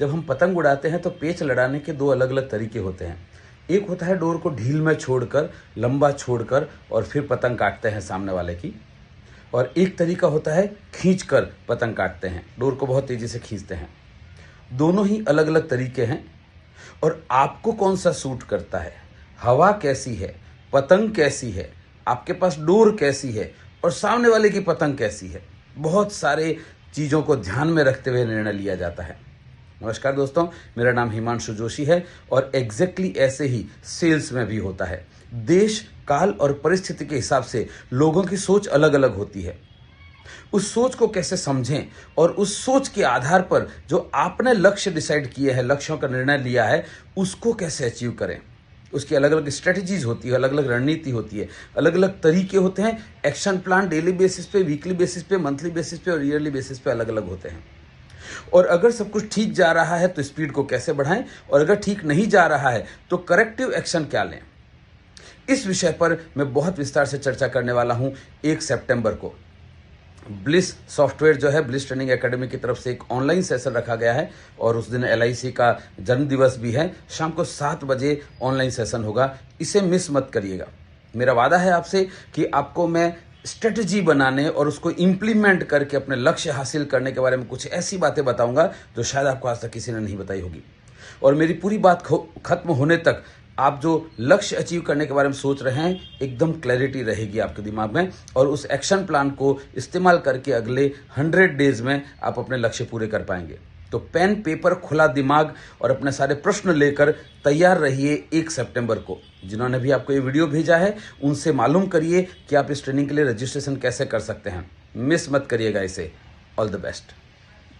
जब हम पतंग उड़ाते हैं तो पेच लड़ाने के दो अलग अलग तरीके होते हैं। एक होता है डोर को ढील में छोड़कर, लंबा छोड़कर और फिर पतंग काटते हैं सामने वाले की, और एक तरीका होता है खींचकर पतंग काटते हैं, डोर को बहुत तेजी से खींचते हैं। दोनों ही अलग अलग तरीके हैं और आपको कौन सा सूट करता है, हवा कैसी है, पतंग कैसी है, आपके पास डोर कैसी है और सामने वाले की पतंग कैसी है, बहुत सारे चीज़ों को ध्यान में रखते हुए निर्णय लिया जाता है। नमस्कार दोस्तों, मेरा नाम हिमांशु जोशी है और एग्जैक्टली ऐसे ही सेल्स में भी होता है। देश, काल और परिस्थिति के हिसाब से लोगों की सोच अलग अलग होती है। उस सोच को कैसे समझें और उस सोच के आधार पर जो आपने लक्ष्य डिसाइड किए हैं, लक्ष्यों का निर्णय लिया है, उसको कैसे अचीव करें। उसकी अलग अलग स्ट्रेटजीज होती है, अलग अलग रणनीति होती है, अलग अलग तरीके होते हैं। एक्शन प्लान डेली बेसिस पे, वीकली बेसिस पे, मंथली बेसिस पे और ईयरली बेसिस पे अलग अलग होते हैं। और अगर सब कुछ ठीक जा रहा है तो स्पीड को कैसे बढ़ाएं, और अगर ठीक नहीं जा रहा है तो करेक्टिव एक्शन क्या लें, इस विषय पर मैं बहुत विस्तार से चर्चा करने वाला हूं। 1 सितंबर को ब्लिस सॉफ्टवेयर जो है, ब्लिस ट्रेनिंग एकेडमी की तरफ से एक ऑनलाइन सेशन रखा गया है और उस दिन LIC का जन्म दिवस भी है। शाम को 7 बजे ऑनलाइन सेशन होगा, इसे मिस मत करिएगा। मेरा वादा है आपसे कि आपको मैं स्ट्रेटजी बनाने और उसको इम्प्लीमेंट करके अपने लक्ष्य हासिल करने के बारे में कुछ ऐसी बातें बताऊंगा जो शायद आपको आज तक किसी ने नहीं बताई होगी। और मेरी पूरी बात खत्म होने तक आप जो लक्ष्य अचीव करने के बारे में सोच रहे हैं, एकदम क्लैरिटी रहेगी आपके दिमाग में, और उस एक्शन प्लान को इस्तेमाल करके अगले 100 डेज में आप अपने लक्ष्य पूरे कर पाएंगे। तो पेन, पेपर, खुला दिमाग और अपने सारे प्रश्न लेकर तैयार रहिए 1 सितंबर को। जिन्होंने भी आपको ये वीडियो भेजा है उनसे मालूम करिए कि आप इस ट्रेनिंग के लिए रजिस्ट्रेशन कैसे कर सकते हैं। मिस मत करिएगा इसे। All the best.